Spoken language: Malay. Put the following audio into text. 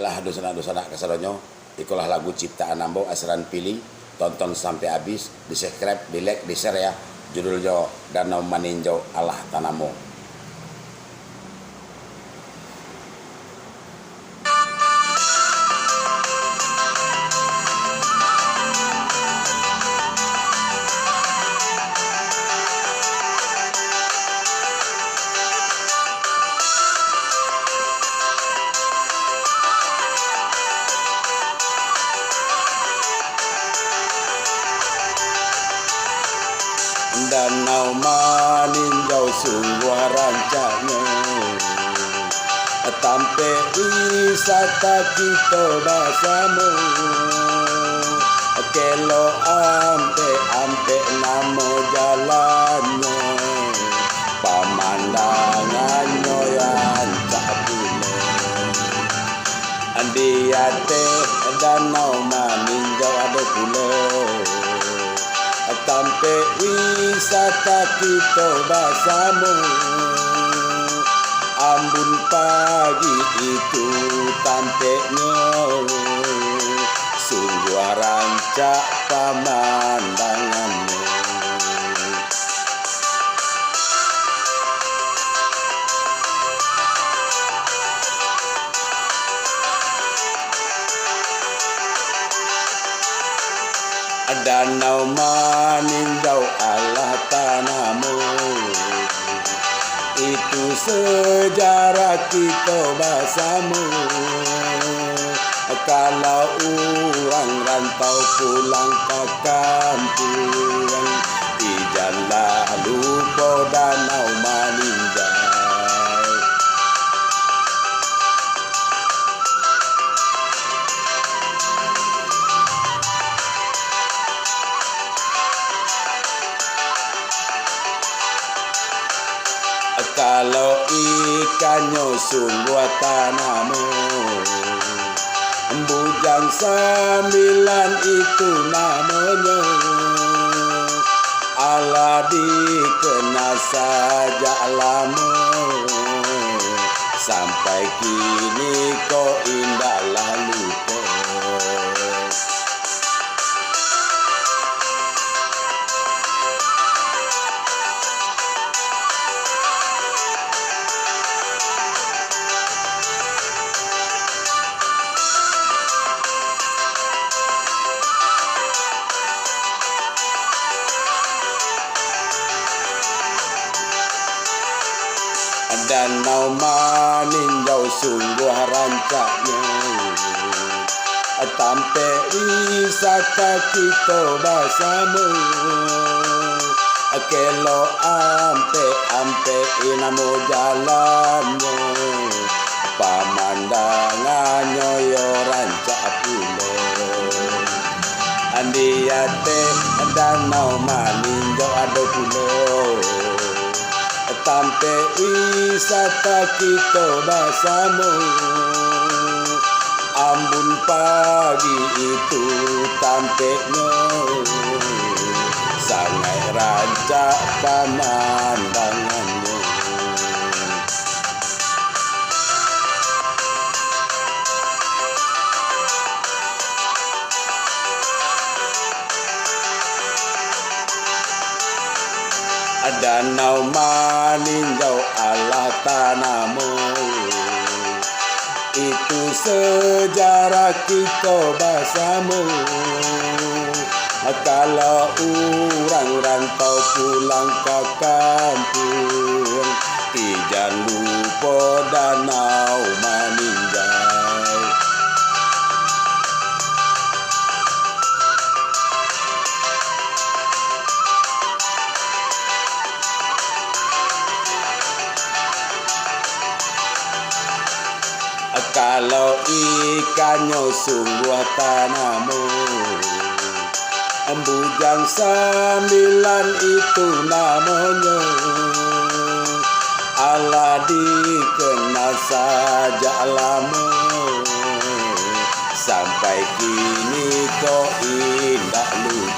Baiklah dosana-dosana kasadonyo, ikulah lagu ciptaan Ambo Asran Pilih. Tonton sampai habis, di subscribe, di like, di share ya. Judulnya Danau Maninjau Allah Tanamo. Danau Maninjau sungguh rancaknya, tampe wisata kita bersama. Kelo ampe namo jalannya, pemandangannya yang tak pula. Diate Danau Maninjau ada pula. Tampe wisata kita bersama. Ambun pagi itu tampeknya, sungguh rancak pemandangannya. Danau Maninjau Allah Tanamo, itu sejarah kita bersama. Kalau orang rantau pulang ke kampung, janganlah lupa Danau Maninjau. Kalau ikannya sungguh tanamo, bujang 9 itu namanya. Allah dikenal saja lama, sampai kini kok indahlah lupa. Danau Maninjau sungguh rancaknya, tampe wisata kita bersama. Kelo ampe namo jalannya, pemandangannya yo rancak pula. Diate Danau Maninjau ada pula. Tampe wisata kita bersama. Ambun pagi itu tampeknya, sangat rancak pemandangannya. Danau Maninjau Allah Tanamo, itu sejarah kita bersama. Kalau orang rantau pulang ke kampung, jangan lupa Danau Maninjau. Kalau ikannya sungguh tanamo, bujang 9 itu namanya. Allah dikenal saja lama, sampai kini kok indah lupa.